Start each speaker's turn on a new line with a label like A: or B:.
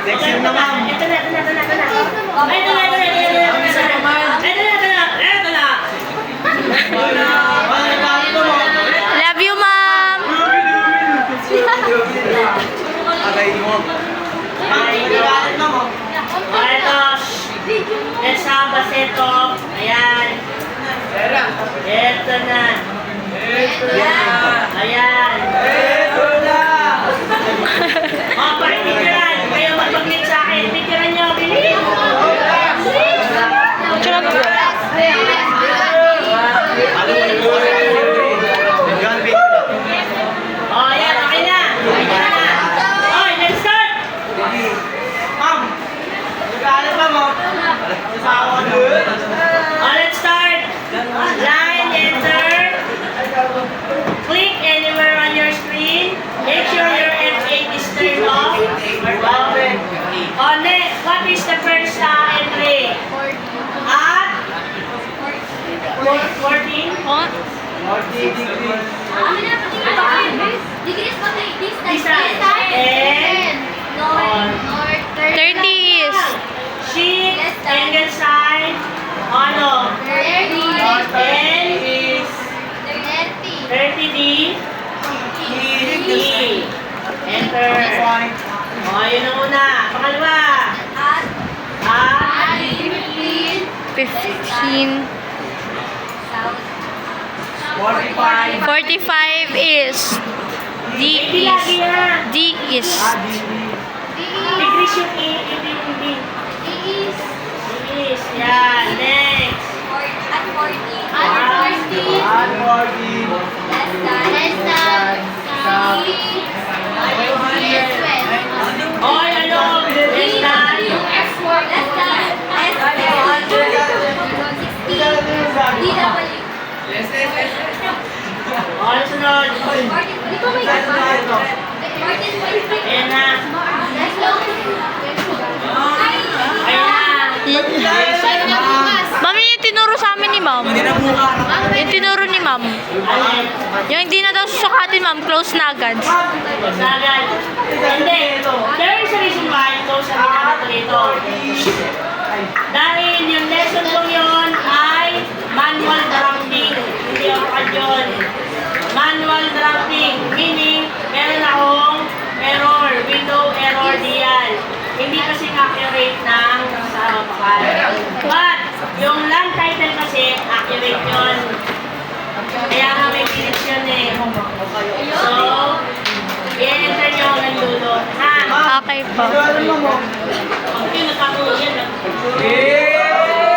A: Next year na, ma'am.
B: Ito na. Ay, ito na.
C: Love you, ma'am!
A: Agay mo.
B: Ito. Let's have a set of. Ayan. Ito na. Ayan. Mga pag-picturean. Kayo mag-picture sa akin. Picturean nyo. Bilis. Oh, ayan. Okay na. Okay, let's start.
A: Ma'am, nag-aaral pa mo?
B: Oh, let's start. Line, enter. Click anywhere on your screen. Make sure your F8 is turned off. On it, what is the first entry? At 14?
C: Oh,
A: 40 degrees.
B: And
C: 30 is
B: sheet, angle side, ano? And 30 D. D. Enter. O, yun ang una. Pangalawa. At
C: 15.
A: 45.
C: 45 is D
B: D lagi
C: is
B: na.
C: D is
B: Degrees yung A, hindi yung D. Degrees. Yan. Next.
A: At 40.
B: Oy, ano? Less than. O, ano sunod? Ayan na. Ayan na.
C: Ma'am, yung tinuro sa amin ni ma'am. Yung tinuro ni ma'am.
B: Alin?
C: Yung hindi na daw susukatin ma'am, close na agad.
B: Sagad. Hindi. There is a reason why ito sa ginagawa dito. Dahil yung lesson ko yun ay manual drafting. Hindi ako kadyon. Manual drafting. Meaning, meron akong error. Window error diyan. Hindi kasi accurate ng sa bakal. But, yung long title kasi, accurate yun. Kaya nga may minutes yun eh. So, i-enter nyo ng dulo. Ha?
C: Okay po.
A: Ano mo?